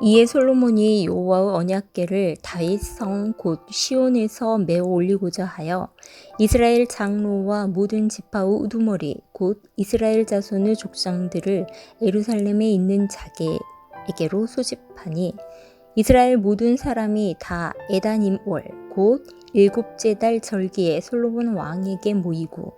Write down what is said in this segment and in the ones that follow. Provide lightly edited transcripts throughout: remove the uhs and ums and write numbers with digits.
이에 솔로몬이 여호와의 언약궤를 다윗성 곧 시온에서 메어 올리고자 하여 이스라엘 장로와 모든 지파의 우두머리 곧 이스라엘 자손의 족장들을 예루살렘에 있는 자기에게로 소집하니 이스라엘 모든 사람이 다 에다님월 곧 일곱째 달 절기에 솔로몬 왕에게 모이고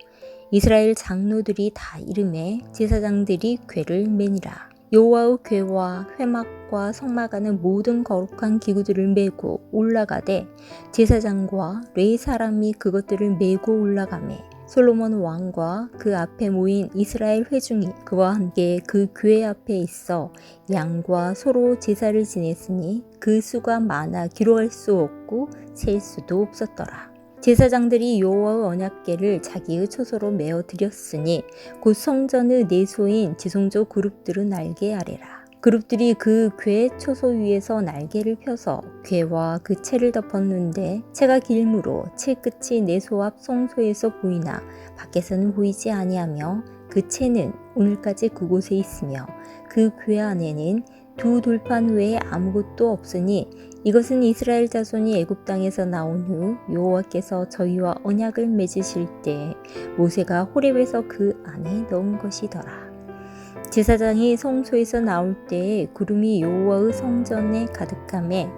이스라엘 장로들이 다 이름에 제사장들이 궤를 매니라. 여호와의 궤와 회막과 성막하는 모든 거룩한 기구들을 메고 올라가되 제사장과 레위 사람이 그것들을 메고 올라가매 솔로몬 왕과 그 앞에 모인 이스라엘 회중이 그와 함께 그 궤 앞에 있어 양과 소로 제사를 지냈으니 그 수가 많아 기록할 수 없고 셀 수도 없었더라. 제사장들이 여호와의 언약궤를 자기의 처소로 메어 드렸으니 곧 성전의 내소인 지성조 그룹들은 날개 아래라. 그룹들이 그 궤 처소 위에서 날개를 펴서 궤와 그 채를 덮었는데 채가 길므로 채 끝이 내소 앞 성소에서 보이나 밖에서는 보이지 아니하며 그 채는 오늘까지 그곳에 있으며 그 궤 안에는 두 돌판 외에 아무것도 없으니 이것은 이스라엘 자손이 애굽 땅에서 나온 후 여호와께서 저희와 언약을 맺으실 때 모세가 호렙에서 그 안에 넣은 것이더라. 제사장이 성소에서 나올 때에 구름이 여호와의 성전에 가득하매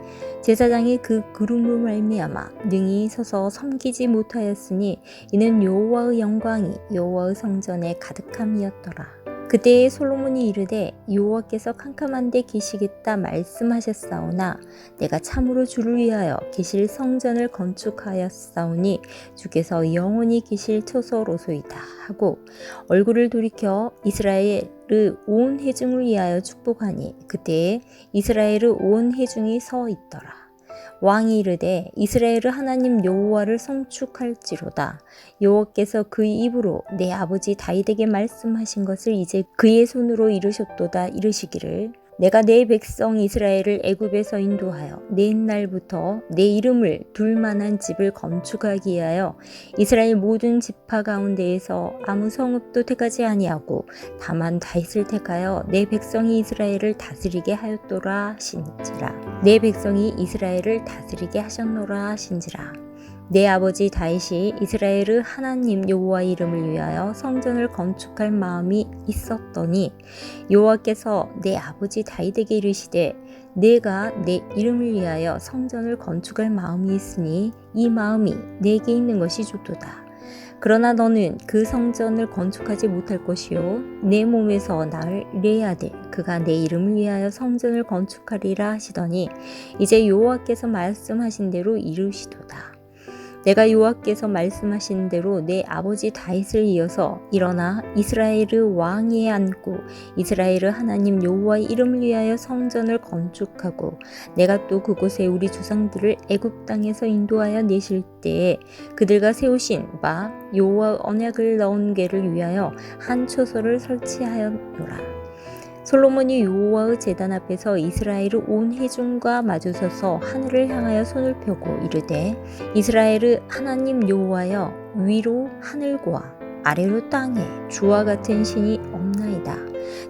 제사장이 그 구름으로 말미암아 능히 서서 섬기지 못하였으니 이는 여호와의 영광이 여호와의 성전에 가득함이었더라. 그때에 솔로몬이 이르되 여호와께서 캄캄한 데 계시겠다 말씀하셨사오나 내가 참으로 주를 위하여 계실 성전을 건축하였사오니 주께서 영원히 계실 처소로소이다 하고 얼굴을 돌이켜 이스라엘의 온 회중을 위하여 축복하니 그때에 이스라엘의 온 회중이 서 있더라. 왕이 이르되 이스라엘의 하나님 여호와를 성축할지로다. 여호와께서 그의 입으로 내 아버지 다윗에게 말씀하신 것을 이제 그의 손으로 이루셨도다 이르시기를 내가 내 백성 이스라엘을 애굽에서 인도하여 옛날부터 내 이름을 둘 만한 집을 건축하기 위하여 이스라엘 모든 지파 가운데에서 아무 성읍도 택하지 아니하고 다만 다윗을 택하여 내 백성이 이스라엘을 다스리게 하였도라 하신지라. 내 백성이 이스라엘을 다스리게 하셨노라 하신지라. 내 아버지 다윗이 이스라엘의 하나님 여호와의 이름을 위하여 성전을 건축할 마음이 있었더니 여호와께서 내 아버지 다윗에게 이르시되 내가 내 이름을 위하여 성전을 건축할 마음이 있으니 이 마음이 내게 있는 것이 좋도다. 그러나 너는 그 성전을 건축하지 못할 것이요 내 몸에서 나를 내야 돼 그가 내 이름을 위하여 성전을 건축하리라 하시더니 이제 여호와께서 말씀하신 대로 이루시도다. 내가 여호와께서 말씀하신 대로 내 아버지 다윗을 이어서 일어나 이스라엘의 왕위에 앉고 이스라엘의 하나님 여호와의 이름을 위하여 성전을 건축하고 내가 또 그곳에 우리 조상들을 애굽 땅에서 인도하여 내실 때에 그들과 세우신 바 여호와 언약을 넣은 궤를 위하여 한 처소를 설치하였노라. 솔로몬이 여호와의 제단 앞에서 이스라엘의 온 회중과 마주서서 하늘을 향하여 손을 펴고 이르되 이스라엘의 하나님 여호와여 위로 하늘과 아래로 땅에 주와 같은 신이 없나이다.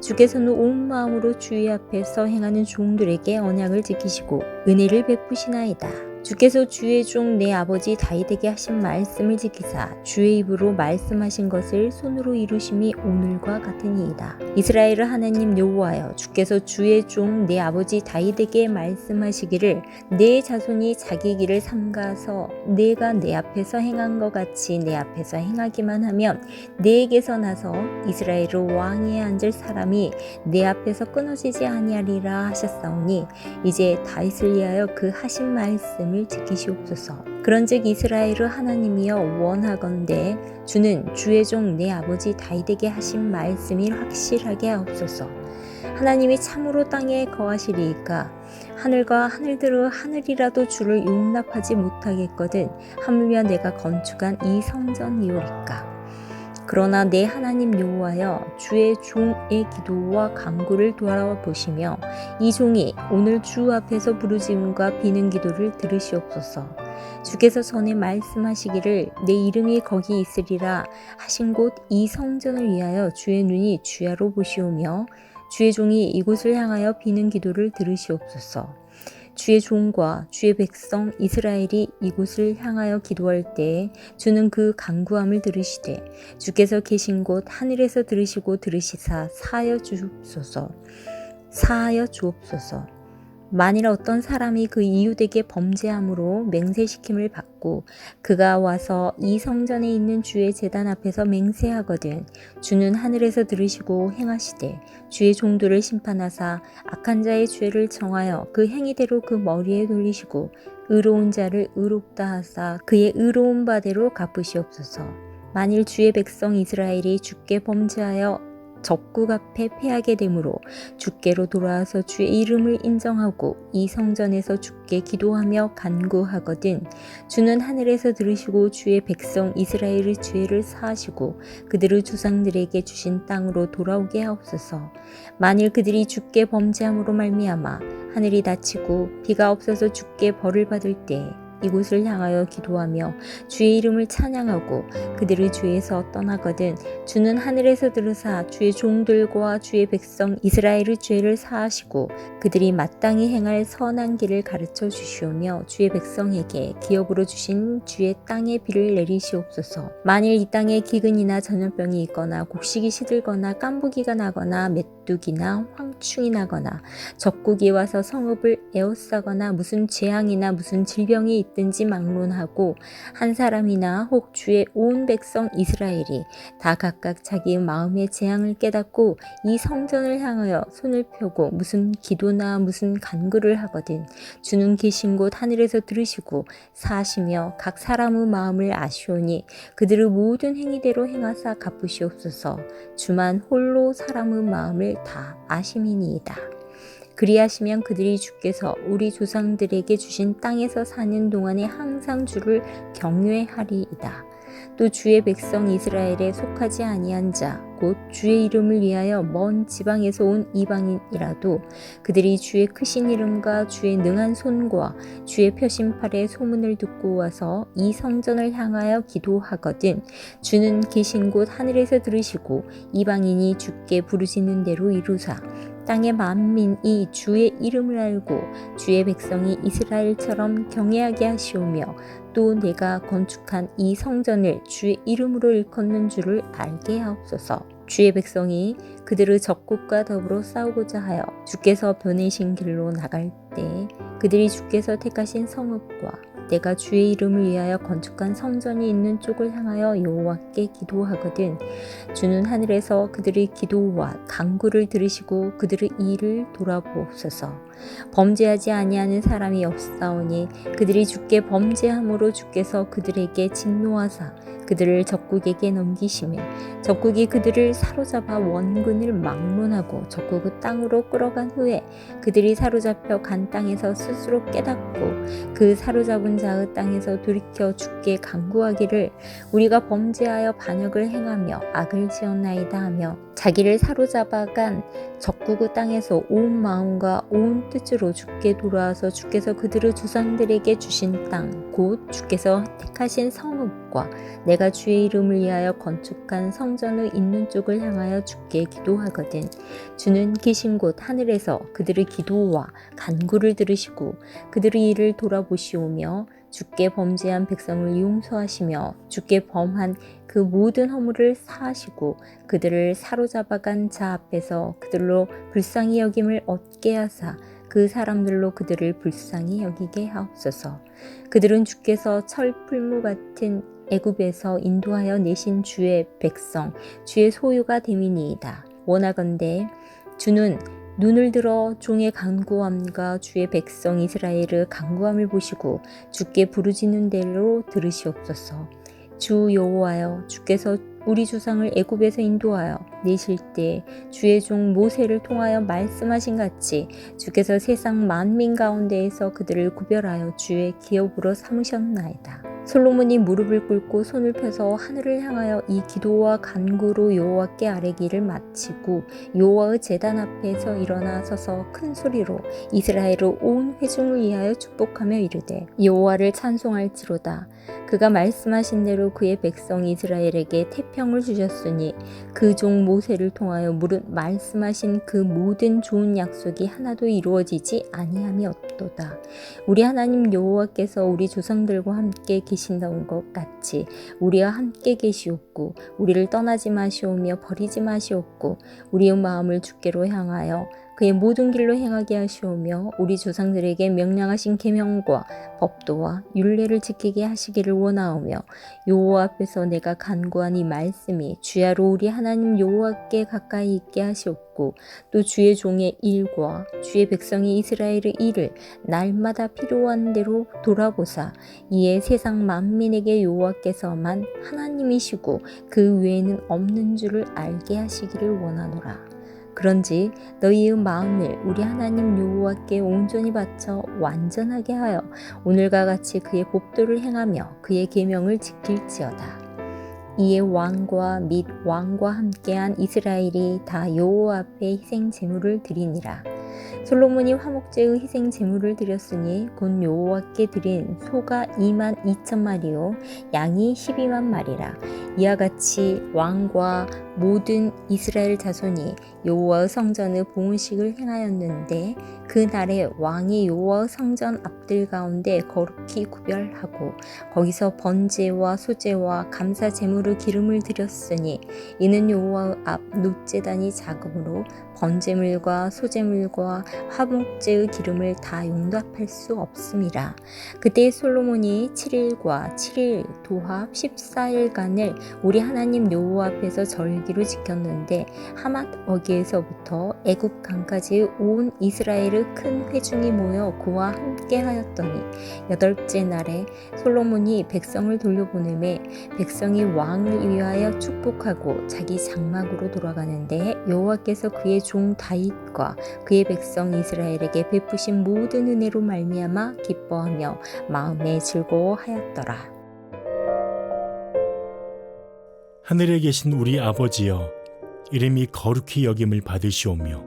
주께서는 온 마음으로 주의 앞에서 행하는 종들에게 언약을 지키시고 은혜를 베푸시나이다. 주께서 주의 종 내 아버지 다윗에게 하신 말씀을 지키사 주의 입으로 말씀하신 것을 손으로 이루심이 오늘과 같으니이다. 이스라엘의 하나님 여호와여 주께서 주의 종 내 아버지 다윗에게 말씀하시기를 내 자손이 자기 길을 삼가서 내가 내 앞에서 행한 것 같이 내 앞에서 행하기만 하면 내게서 나서 이스라엘의 왕위에 앉을 사람이 내 앞에서 끊어지지 아니하리라 하셨사오니 이제 다윗을 위하여 그 하신 말씀을 지키시옵소서. 그런즉 이스라엘의 하나님이여 원하건대 주는 주의 종 내 아버지 다윗에게 하신 말씀이 확실하게 하옵소서. 하나님이 참으로 땅에 거하시리이까 하늘과 하늘들의 하늘이라도 주를 용납하지 못하겠거든 하물며 내가 건축한 이 성전이오리까. 그러나 내 하나님 여호와여 주의 종의 기도와 간구를 돌아보시며 이 종이 오늘 주 앞에서 부르짖음과 비는 기도를 들으시옵소서. 주께서 전에 말씀하시기를 내 이름이 거기 있으리라 하신 곳 이 성전을 위하여 주의 눈이 주야로 보시오며 주의 종이 이곳을 향하여 비는 기도를 들으시옵소서. 주의 종과 주의 백성 이스라엘이 이곳을 향하여 기도할 때에 주는 그 간구함을 들으시되 주께서 계신 곳 하늘에서 들으시고 들으시사 사하여 주옵소서. 사하여 주옵소서. 만일 어떤 사람이 그 이웃에게 범죄함으로 맹세시킴을 받고 그가 와서 이 성전에 있는 주의 제단 앞에서 맹세하거든 주는 하늘에서 들으시고 행하시되 주의 종들을 심판하사 악한 자의 죄를 정하여 그 행위대로 그 머리에 돌리시고 의로운 자를 의롭다 하사 그의 의로운 바대로 갚으시옵소서. 만일 주의 백성 이스라엘이 주께 범죄하여 적국 앞에 패하게 되므로 주께로 돌아와서 주의 이름을 인정하고 이 성전에서 주께 기도하며 간구하거든 주는 하늘에서 들으시고 주의 백성 이스라엘의 죄를 사하시고 그들의 조상들에게 주신 땅으로 돌아오게 하옵소서. 만일 그들이 주께 범죄함으로 말미암아 하늘이 닫히고 비가 없어서 주께 벌을 받을 때 이곳을 향하여 기도하며 주의 이름을 찬양하고 그들의 죄에서 떠나거든 주는 하늘에서 들으사 주의 종들과 주의 백성 이스라엘의 죄를 사하시고 그들이 마땅히 행할 선한 길을 가르쳐 주시오며 주의 백성에게 기업으로 주신 주의 땅에 비를 내리시옵소서. 만일 이 땅에 기근이나 전염병이 있거나 곡식이 시들거나 깐부기가 나거나 메뚜기나 황충이 나거나 적국이 와서 성읍을 에워싸거나 무슨 재앙이나 무슨 질병이 있든지 막론하고 한 사람이나 혹 주의 온 백성 이스라엘이 다 각각 자기의 마음의 재앙을 깨닫고 이 성전을 향하여 손을 펴고 무슨 기도나 무슨 간구를 하거든 주는 계신 곳 하늘에서 들으시고 사하시며 각 사람의 마음을 아시오니 그들의 모든 행위대로 행하사 갚으시옵소서. 주만 홀로 사람의 마음을 다 아심이니이다. 그리하시면 그들이 주께서 우리 조상들에게 주신 땅에서 사는 동안에 항상 주를 경외하리이다. 또 주의 백성 이스라엘에 속하지 아니한 자 곧 주의 이름을 위하여 먼 지방에서 온 이방인이라도 그들이 주의 크신 이름과 주의 능한 손과 주의 펴신팔의 소문을 듣고 와서 이 성전을 향하여 기도하거든 주는 계신 곳 하늘에서 들으시고 이방인이 주께 부르시는 대로 이루사 땅의 만민이 주의 이름을 알고 주의 백성이 이스라엘처럼 경외하게 하시오며 또 내가 건축한 이 성전을 주의 이름으로 일컫는 줄을 알게 하옵소서. 주의 백성이 그들의 적국과 더불어 싸우고자 하여 주께서 보내신 길로 나갈 때 그들이 주께서 택하신 성읍과 내가 주의 이름을 위하여 건축한 성전이 있는 쪽을 향하여 여호와께 기도하거든 주는 하늘에서 그들의 기도와 간구를 들으시고 그들의 일을 돌아보옵소서. 범죄하지 아니하는 사람이 없사오니 그들이 주께 범죄함으로 주께서 그들에게 진노하사 그들을 적국에게 넘기시매 적국이 그들을 사로잡아 원근을 막론하고 적국의 땅으로 끌어간 후에 그들이 사로잡혀 간 땅에서 스스로 깨닫고 그 사로잡은 자의 땅에서 돌이켜 주께 간구하기를 우리가 범죄하여 반역을 행하며 악을 지었나이다 하며 자기를 사로잡아간 적국의 땅에서 온 마음과 온 뜻으로 주께 돌아와서 주께서 그들의 조상들에게 주신 땅 곧 주께서 택하신 성읍과 내가 주의 이름을 위하여 건축한 성전의 있는 쪽을 향하여 주께 기도하거든 주는 계신 곳 하늘에서 그들의 기도와 간구를 들으시고 그들의 일을 돌아보시오며 주께 범죄한 백성을 용서하시며 주께 범한 그 모든 허물을 사하시고 그들을 사로잡아간 자 앞에서 그들로 불쌍히 여김을 얻게 하사 그 사람들로 그들을 불쌍히 여기게 하옵소서. 그들은 주께서 철풀무 같은 애굽에서 인도하여 내신 주의 백성 주의 소유가 됨이니이다. 원하건대 주는 눈을 들어 종의 간구함과 주의 백성 이스라엘의 간구함을 보시고 주께 부르짖는 대로 들으시옵소서. 주 여호와여 주께서 우리 조상을 애굽에서 인도하여 내실 때 주의 종 모세를 통하여 말씀하신 같이 주께서 세상 만민 가운데에서 그들을 구별하여 주의 기업으로 삼으셨나이다. 솔로몬이 무릎을 꿇고 손을 펴서 하늘을 향하여 이 기도와 간구로 여호와께 아뢰기를 마치고 여호와의 제단 앞에서 일어나 서서 큰 소리로 이스라엘의 온 회중을 위하여 축복하며 이르되 여호와를 찬송할지로다. 그가 말씀하신 대로 그의 백성 이스라엘에게 태평을 주셨으니 그 종 모세를 통하여 무릇 말씀하신 그 모든 좋은 약속이 하나도 이루어지지 아니함이 없도다. 우리 하나님 여호와께서 우리 조상들과 함께 계신다는 것 같이 우리와 함께 계시옵고 우리를 떠나지 마시오며 버리지 마시옵고 우리의 마음을 주께로 향하여 그의 모든 길로 행하게 하시오며 우리 조상들에게 명령하신 계명과 법도와 율례를 지키게 하시기를 원하오며 여호와 앞에서 내가 간구한 이 말씀이 주야로 우리 하나님 여호와께 가까이 있게 하시옵고 또 주의 종의 일과 주의 백성이 이스라엘의 일을 날마다 필요한 대로 돌아보사 이에 세상 만민에게 여호와께서만 하나님이시고 그 외에는 없는 줄을 알게 하시기를 원하노라. 그런지 너희의 마음을 우리 하나님 여호와께 온전히 바쳐 완전하게 하여 오늘과 같이 그의 법도를 행하며 그의 계명을 지킬지어다. 이에 왕과 및 왕과 함께한 이스라엘이 다 여호와 앞에 희생 제물을 드리니라. 솔로몬이 화목제의 희생 제물을 드렸으니 곧 여호와께 드린 소가 22,000마리요 양이 12,000마리라. 이와 같이 왕과 모든 이스라엘 자손이 여호와의 성전의 봉헌식을 행하였는데 그 날에 왕이 여호와의 성전 앞들 가운데 거룩히 구별하고 거기서 번제와 소제와 감사 제물의 기름을 드렸으니 이는 여호와의 앞 놋제단이 작음으로 번제물과 소제물과 화목제의 기름을 다 용납할 수 없음이라. 그때 솔로몬이 7일과 7일 도합 14일간을 우리 하나님 여호와 앞에서 절기로 지켰는데 하맛 어기에서부터 애굽 강까지 온 이스라엘의 큰 회중이 모여 그와 함께 하였더니 8째 날에 솔로몬이 백성을 돌려보내매 백성이 왕을 위하여 축복하고 자기 장막으로 돌아가는데 여호와께서 그의 종 다윗과 그의 백성 이스라엘에게 베푸신 모든 은혜로 말미암아 기뻐하며 마음에 즐거워하였더라. 하늘에 계신 우리 아버지여, 이름이 거룩히 여김을 받으시오며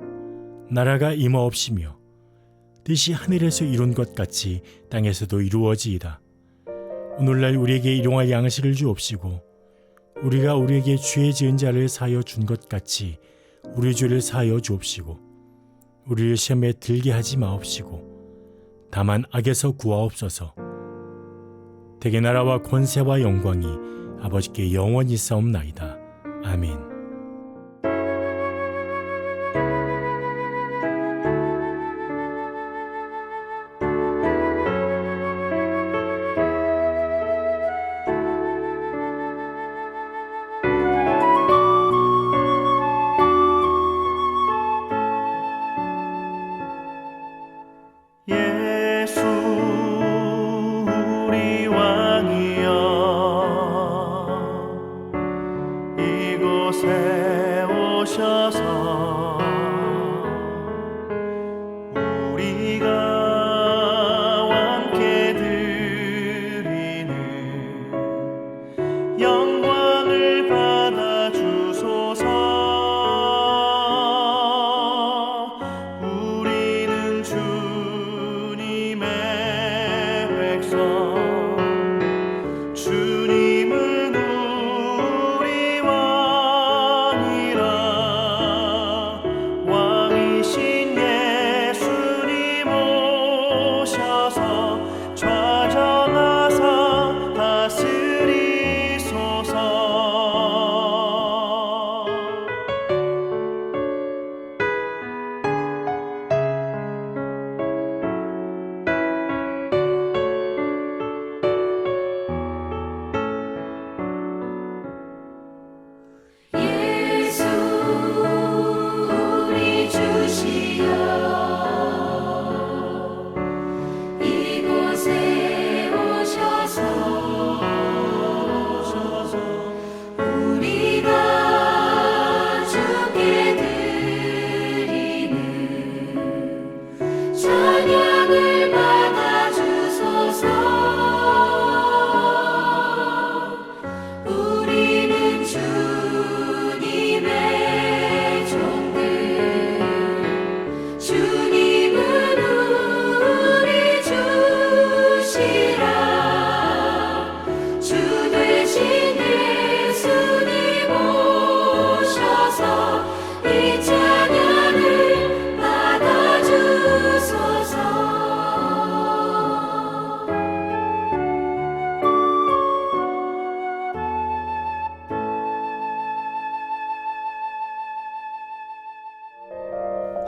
나라가 임하옵시며 뜻이 하늘에서 이룬 것 같이 땅에서도 이루어지이다. 오늘날 우리에게 일용할 양식을 주옵시고 우리가 우리에게 죄 지은 자를 사하여 준 것 같이 우리 죄를 사하여 주옵시고 우리를 시험에 들게 하지 마옵시고 다만 악에서 구하옵소서. 대개 나라와 권세와 영광이 아버지께 영원히 싸움나이다. 아멘. 예수 우리 왕이여 이곳에 오셔서 우리가 왕께 드리는 영광을 받아 주소서. 우리는 주님의 백성, 주님은 우리 왕이라.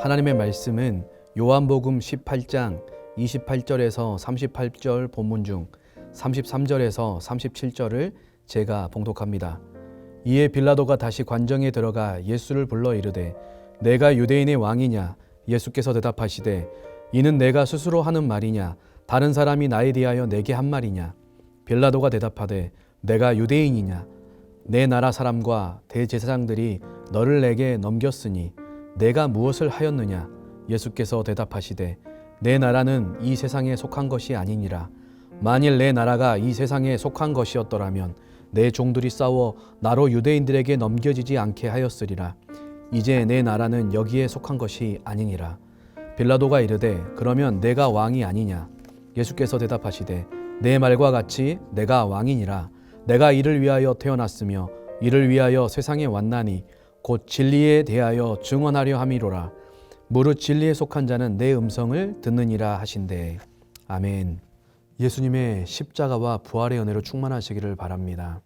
하나님의 말씀은 요한복음 18장 28절에서 38절 본문 중 33절에서 37절을 제가 봉독합니다. 이에 빌라도가 다시 관정에 들어가 예수를 불러 이르되 내가 유대인의 왕이냐? 예수께서 대답하시되 이는 내가 스스로 하는 말이냐? 다른 사람이 나에 대하여 내게 한 말이냐? 빌라도가 대답하되 내가 유대인이냐? 내 나라 사람과 대제사장들이 너를 내게 넘겼으니 내가 무엇을 하였느냐? 예수께서 대답하시되 내 나라는 이 세상에 속한 것이 아니니라. 만일 내 나라가 이 세상에 속한 것이었더라면 내 종들이 싸워 나로 유대인들에게 넘겨지지 않게 하였으리라. 이제 내 나라는 여기에 속한 것이 아니니라. 빌라도가 이르되 그러면 내가 왕이 아니냐? 예수께서 대답하시되 내 말과 같이 내가 왕이니라. 내가 이를 위하여 태어났으며 이를 위하여 세상에 왔나니 곧 진리에 대하여 증언하려 함이로라. 무릇 진리에 속한 자는 내 음성을 듣느니라 하신대. 아멘. 예수님의 십자가와 부활의 은혜로 충만하시기를 바랍니다.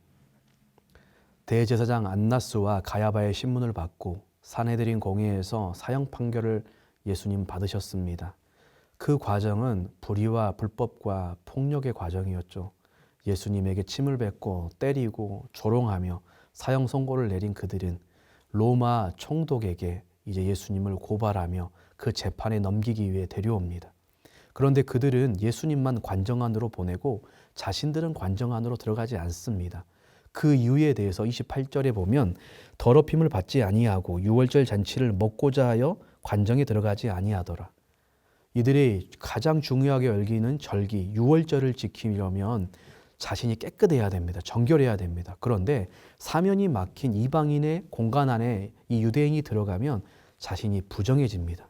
대제사장 안나스와 가야바의 신문을 받고 사내들인 공회에서 사형 판결을 예수님 받으셨습니다. 그 과정은 불의와 불법과 폭력의 과정이었죠. 예수님에게 침을 뱉고 때리고 조롱하며 사형 선고를 내린 그들은 로마 총독에게 이제 예수님을 고발하며 그 재판에 넘기기 위해 데려옵니다. 그런데 그들은 예수님만 관정 안으로 보내고 자신들은 관정 안으로 들어가지 않습니다. 그 이유에 대해서 28절에 보면 더럽힘을 받지 아니하고 유월절 잔치를 먹고자 하여 관정에 들어가지 아니하더라. 이들이 가장 중요하게 여기는 절기 유월절을 지키려면 자신이 깨끗해야 됩니다. 정결해야 됩니다. 그런데 사면이 막힌 이방인의 공간 안에 이 유대인이 들어가면 자신이 부정해집니다.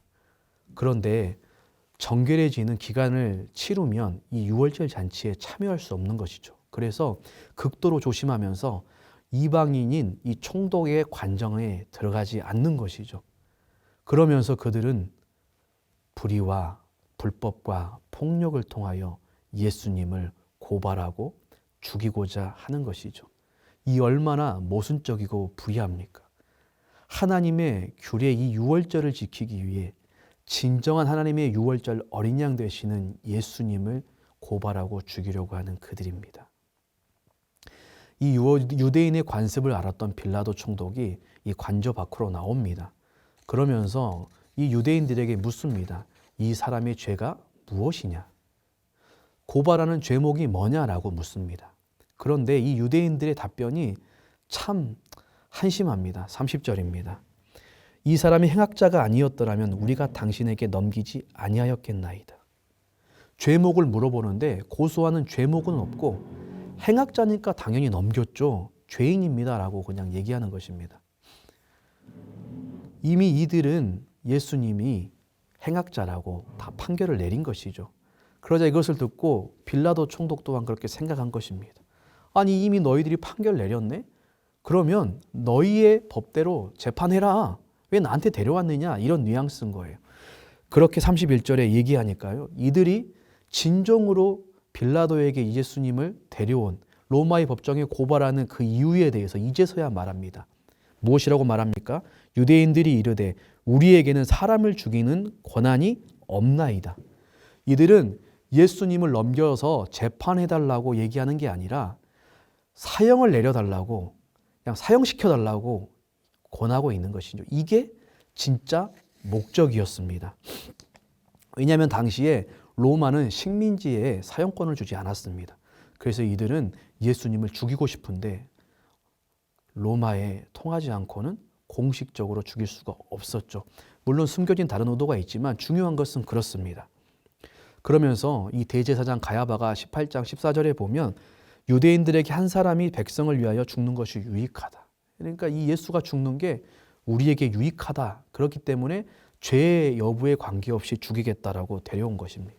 그런데 정결해지는 기간을 치르면 이 유월절 잔치에 참여할 수 없는 것이죠. 그래서 극도로 조심하면서 이방인인 이 총독의 관정에 들어가지 않는 것이죠. 그러면서 그들은 불의와 불법과 폭력을 통하여 예수님을 고발하고 죽이고자 하는 것이죠. 이 얼마나 모순적이고 불의합니까? 하나님의 규례 이 유월절을 지키기 위해 진정한 하나님의 유월절 어린 양 되시는 예수님을 고발하고 죽이려고 하는 그들입니다. 이 유대인의 관습을 알았던 빌라도 총독이 이 관저 밖으로 나옵니다. 그러면서 이 유대인들에게 묻습니다. 이 사람의 죄가 무엇이냐? 고발하는 죄목이 뭐냐라고 묻습니다. 그런데 이 유대인들의 답변이 참 한심합니다. 30절입니다. 이 사람이 행악자가 아니었더라면 우리가 당신에게 넘기지 아니하였겠나이다. 죄목을 물어보는데 고소하는 죄목은 없고 행악자니까 당연히 넘겼죠. 죄인입니다라고 그냥 얘기하는 것입니다. 이미 이들은 예수님이 행악자라고 다 판결을 내린 것이죠. 그러자 이것을 듣고 빌라도 총독 또한 그렇게 생각한 것입니다. 아니 이미 너희들이 판결 내렸네? 그러면 너희의 법대로 재판해라. 왜 나한테 데려왔느냐? 이런 뉘앙스인 거예요. 그렇게 31절에 얘기하니까요. 이들이 진정으로 빌라도에게 예수님을 데려온 로마의 법정에 고발하는 그 이유에 대해서 이제서야 말합니다. 무엇이라고 말합니까? 유대인들이 이르되 우리에게는 사람을 죽이는 권한이 없나이다. 이들은 예수님을 넘겨서 재판해달라고 얘기하는 게 아니라 사형을 내려달라고 그냥 사형시켜달라고 권하고 있는 것이죠. 이게 진짜 목적이었습니다. 왜냐하면 당시에 로마는 식민지에 사형권을 주지 않았습니다. 그래서 이들은 예수님을 죽이고 싶은데 로마에 통하지 않고는 공식적으로 죽일 수가 없었죠. 물론 숨겨진 다른 의도가 있지만 중요한 것은 그렇습니다. 그러면서 이 대제사장 가야바가 18장 14절에 보면 유대인들에게 한 사람이 백성을 위하여 죽는 것이 유익하다. 그러니까 이 예수가 죽는 게 우리에게 유익하다. 그렇기 때문에 죄 여부에 관계없이 죽이겠다라고 데려온 것입니다.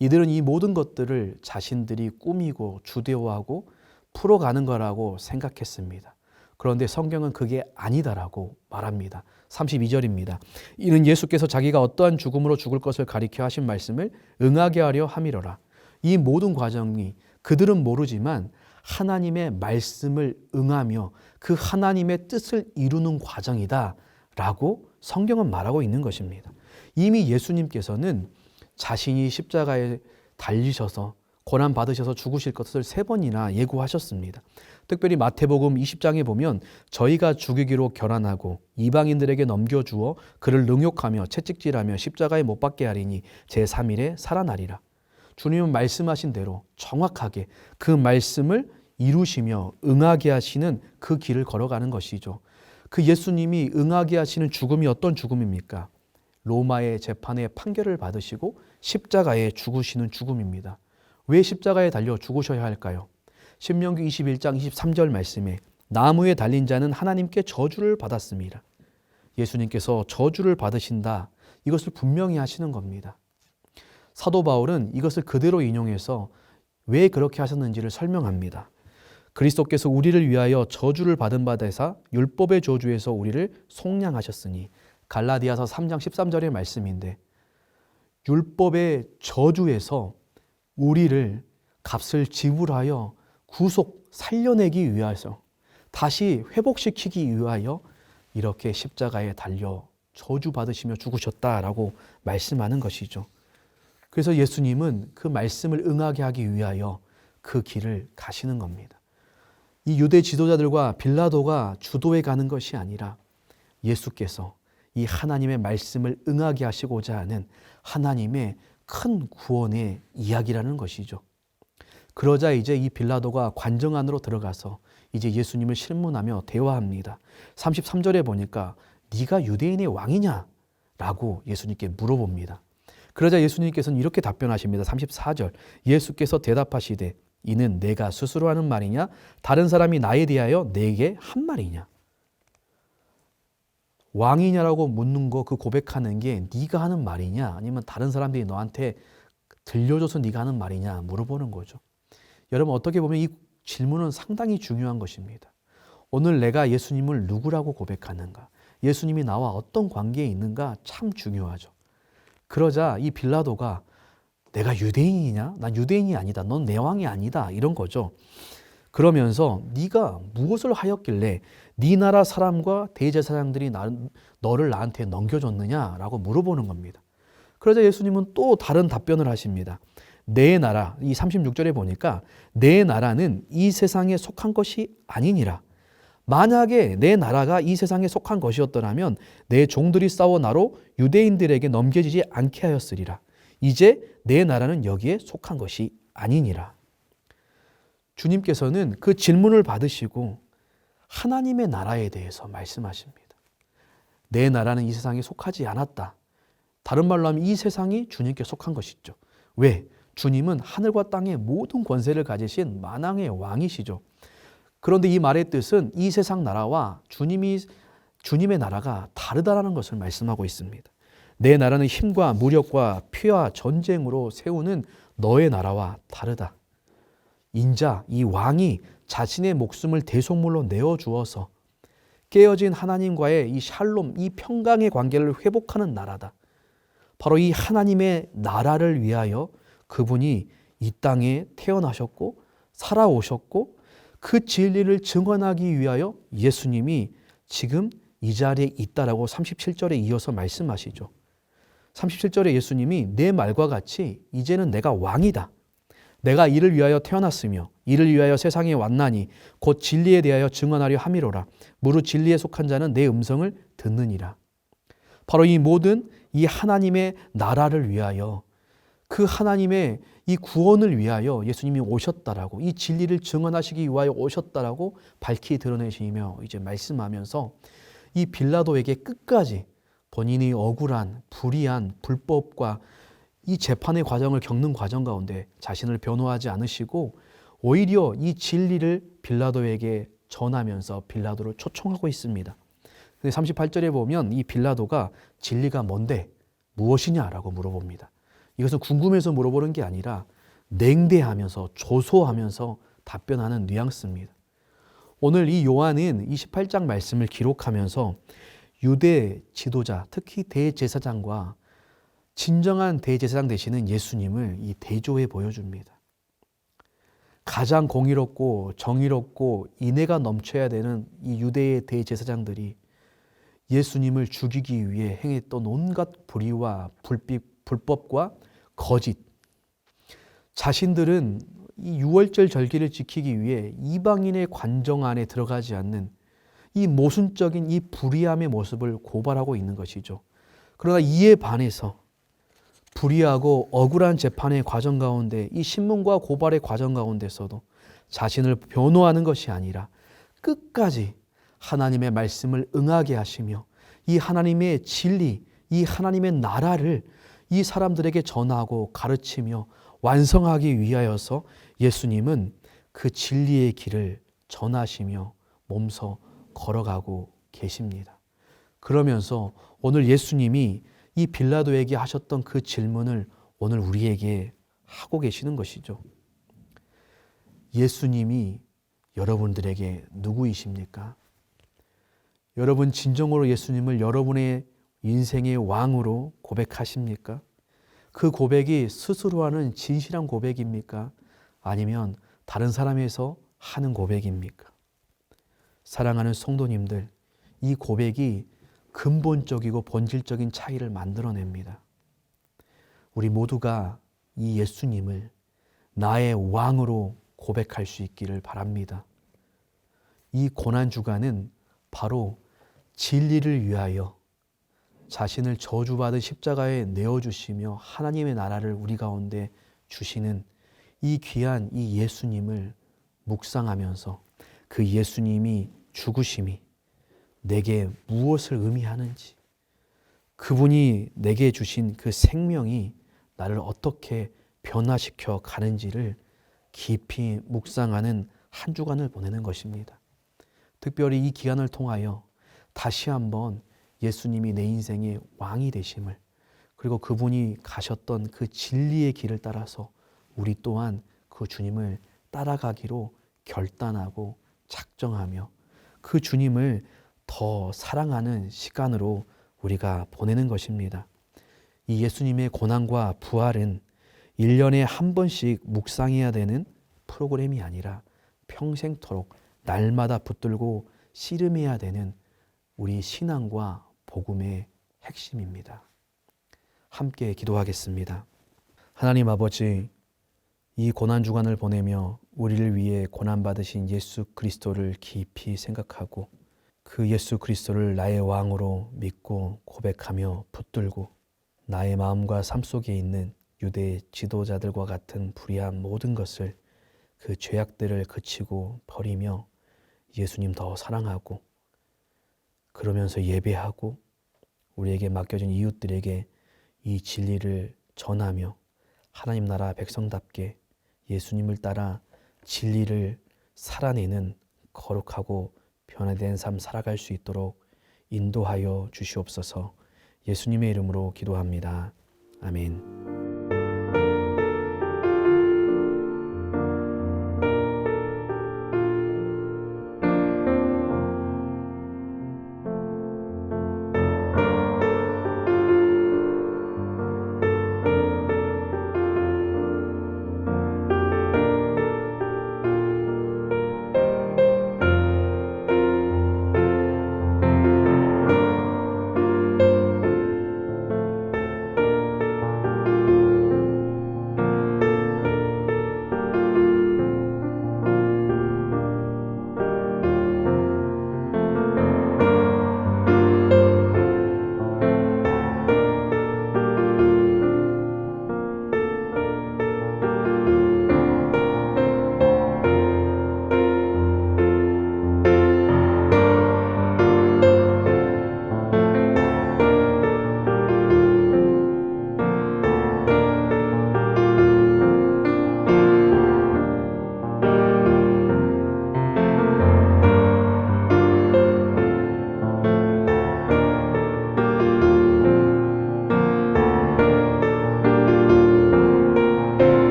이들은 이 모든 것들을 자신들이 꾸미고 주대화하고 풀어가는 거라고 생각했습니다. 그런데 성경은 그게 아니다라고 말합니다. 32절입니다. 이는 예수께서 자기가 어떠한 죽음으로 죽을 것을 가리켜 하신 말씀을 응하게 하려 함이로라. 이 모든 과정이 그들은 모르지만 하나님의 말씀을 응하며 그 하나님의 뜻을 이루는 과정이다 라고 성경은 말하고 있는 것입니다. 이미 예수님께서는 자신이 십자가에 달리셔서 고난받으셔서 죽으실 것을 3번이나 예고하셨습니다. 특별히 마태복음 20장에 보면 저희가 죽이기로 결단하고 이방인들에게 넘겨주어 그를 능욕하며 채찍질하며 십자가에 못 박게 하리니 제3일에 살아나리라. 주님은 말씀하신 대로 정확하게 그 말씀을 이루시며 응하게 하시는 그 길을 걸어가는 것이죠. 그 예수님이 응하게 하시는 죽음이 어떤 죽음입니까? 로마의 재판에 판결을 받으시고 십자가에 죽으시는 죽음입니다. 왜 십자가에 달려 죽으셔야 할까요? 신명기 21장 23절 말씀에 나무에 달린 자는 하나님께 저주를 받았습니다. 예수님께서 저주를 받으신다. 이것을 분명히 하시는 겁니다. 사도 바울은 이것을 그대로 인용해서 왜 그렇게 하셨는지를 설명합니다. 그리스도께서 우리를 위하여 저주를 받은 바 되사 율법의 저주에서 우리를 속량하셨으니 갈라디아서 3장 13절의 말씀인데 율법의 저주에서 우리를 값을 지불하여 구속 살려내기 위해서 다시 회복시키기 위하여 이렇게 십자가에 달려 저주받으시며 죽으셨다라고 말씀하는 것이죠. 그래서 예수님은 그 말씀을 응하게 하기 위하여 그 길을 가시는 겁니다. 이 유대 지도자들과 빌라도가 주도해 가는 것이 아니라 예수께서 이 하나님의 말씀을 응하게 하시고자 하는 하나님의 큰 구원의 이야기라는 것이죠. 그러자 이제 이 빌라도가 관정 안으로 들어가서 이제 예수님을 실문하며 대화합니다. 33절에 보니까 네가 유대인의 왕이냐? 라고 예수님께 물어봅니다. 그러자 예수님께서는 이렇게 답변하십니다. 34절 예수께서 대답하시되 이는 내가 스스로 하는 말이냐? 다른 사람이 나에 대하여 내게 한 말이냐? 왕이냐라고 묻는 거, 그 고백하는 게 네가 하는 말이냐? 아니면 다른 사람들이 너한테 들려줘서 네가 하는 말이냐? 물어보는 거죠. 여러분 어떻게 보면 이 질문은 상당히 중요한 것입니다. 오늘 내가 예수님을 누구라고 고백하는가? 예수님이 나와 어떤 관계에 있는가? 참 중요하죠. 그러자 이 빌라도가 내가 유대인이냐? 난 유대인이 아니다. 넌 내 왕이 아니다. 이런 거죠. 그러면서 네가 무엇을 하였길래 네 나라 사람과 대제사장들이 너를 나한테 넘겨줬느냐라고 물어보는 겁니다. 그러자 예수님은 또 다른 답변을 하십니다. 내 나라, 이 36절에 보니까 내 나라는 이 세상에 속한 것이 아니니라. 만약에 내 나라가 이 세상에 속한 것이었더라면 내 종들이 싸워 나로 유대인들에게 넘겨지지 않게 하였으리라. 이제 내 나라는 여기에 속한 것이 아니니라. 주님께서는 그 질문을 받으시고 하나님의 나라에 대해서 말씀하십니다. 내 나라는 이 세상에 속하지 않았다. 다른 말로 하면 이 세상이 주님께 속한 것이죠. 왜? 주님은 하늘과 땅의 모든 권세를 가지신 만왕의 왕이시죠. 그런데 이 말의 뜻은 이 세상 나라와 주님의 나라가 다르다라는 것을 말씀하고 있습니다. 내 나라는 힘과 무력과 피와 전쟁으로 세우는 너의 나라와 다르다. 인자, 이 왕이 자신의 목숨을 대속물로 내어주어서 깨어진 하나님과의 이 샬롬, 이 평강의 관계를 회복하는 나라다. 바로 이 하나님의 나라를 위하여 그분이 이 땅에 태어나셨고 살아오셨고 그 진리를 증언하기 위하여 예수님이 지금 이 자리에 있다라고 37절에 이어서 말씀하시죠. 37절에 예수님이 내 말과 같이 이제는 내가 왕이다. 내가 이를 위하여 태어났으며 이를 위하여 세상에 왔나니 곧 진리에 대하여 증언하려 함이로라. 무릇 진리에 속한 자는 내 음성을 듣느니라. 바로 이 모든 이 하나님의 나라를 위하여 그 하나님의 이 구원을 위하여 예수님이 오셨다라고 이 진리를 증언하시기 위하여 오셨다라고 밝히 드러내시며 이제 말씀하면서 이 빌라도에게 끝까지 본인이 억울한 불의한 불법과 이 재판의 과정을 겪는 과정 가운데 자신을 변호하지 않으시고 오히려 이 진리를 빌라도에게 전하면서 빌라도를 초청하고 있습니다. 근데 38절에 보면 이 빌라도가 진리가 뭔데 무엇이냐라고 물어봅니다. 이것은 궁금해서 물어보는 게 아니라 냉대하면서 조소하면서 답변하는 뉘앙스입니다. 오늘 이 요한은 28장 말씀을 기록하면서 유대 지도자, 특히 대제사장과 진정한 대제사장 되시는 예수님을 이 대조해 보여줍니다. 가장 공의롭고 정의롭고 인애가 넘쳐야 되는 이 유대의 대제사장들이 예수님을 죽이기 위해 행했던 온갖 불의와 불법과 거짓, 자신들은 이 유월절 절기를 지키기 위해 이방인의 관정 안에 들어가지 않는 이 모순적인 이 불의함의 모습을 고발하고 있는 것이죠. 그러나 이에 반해서 불의하고 억울한 재판의 과정 가운데, 이 신문과 고발의 과정 가운데서도 자신을 변호하는 것이 아니라 끝까지 하나님의 말씀을 응하게 하시며 이 하나님의 진리, 이 하나님의 나라를 이 사람들에게 전하고 가르치며 완성하기 위하여서 예수님은 그 진리의 길을 전하시며 몸서 걸어가고 계십니다. 그러면서 오늘 예수님이 이 빌라도에게 하셨던 그 질문을 오늘 우리에게 하고 계시는 것이죠. 예수님이 여러분들에게 누구이십니까? 여러분 진정으로 예수님을 여러분의 인생의 왕으로 고백하십니까? 그 고백이 스스로 하는 진실한 고백입니까? 아니면 다른 사람에서 하는 고백입니까? 사랑하는 성도님들, 이 고백이 근본적이고 본질적인 차이를 만들어냅니다. 우리 모두가 이 예수님을 나의 왕으로 고백할 수 있기를 바랍니다. 이 고난주간은 바로 진리를 위하여 자신을 저주받은 십자가에 내어주시며 하나님의 나라를 우리 가운데 주시는 이 귀한 이 예수님을 묵상하면서 그 예수님이 죽으심이 내게 무엇을 의미하는지, 그분이 내게 주신 그 생명이 나를 어떻게 변화시켜 가는지를 깊이 묵상하는 한 주간을 보내는 것입니다. 특별히 이 기간을 통하여 다시 한번 예수님이 내 인생의 왕이 되심을, 그리고 그분이 가셨던 그 진리의 길을 따라서 우리 또한 그 주님을 따라가기로 결단하고 작정하며 그 주님을 더 사랑하는 시간으로 우리가 보내는 것입니다. 이 예수님의 고난과 부활은 1년에 한 번씩 묵상해야 되는 프로그램이 아니라 평생토록 날마다 붙들고 씨름해야 되는 우리 신앙과 복음의 핵심입니다. 함께 기도하겠습니다. 하나님 아버지, 이 고난주간을 보내며 우리를 위해 고난받으신 예수 그리스도를 깊이 생각하고 그 예수 그리스도를 나의 왕으로 믿고 고백하며 붙들고 나의 마음과 삶 속에 있는 유대 지도자들과 같은 불의한 모든 것을, 그 죄악들을 그치고 버리며 예수님 더 사랑하고, 그러면서 예배하고 우리에게 맡겨진 이웃들에게 이 진리를 전하며 하나님 나라 백성답게 예수님을 따라 진리를 살아내는 거룩하고 변화된 삶 살아갈 수 있도록 인도하여 주시옵소서. 예수님의 이름으로 기도합니다. 아멘.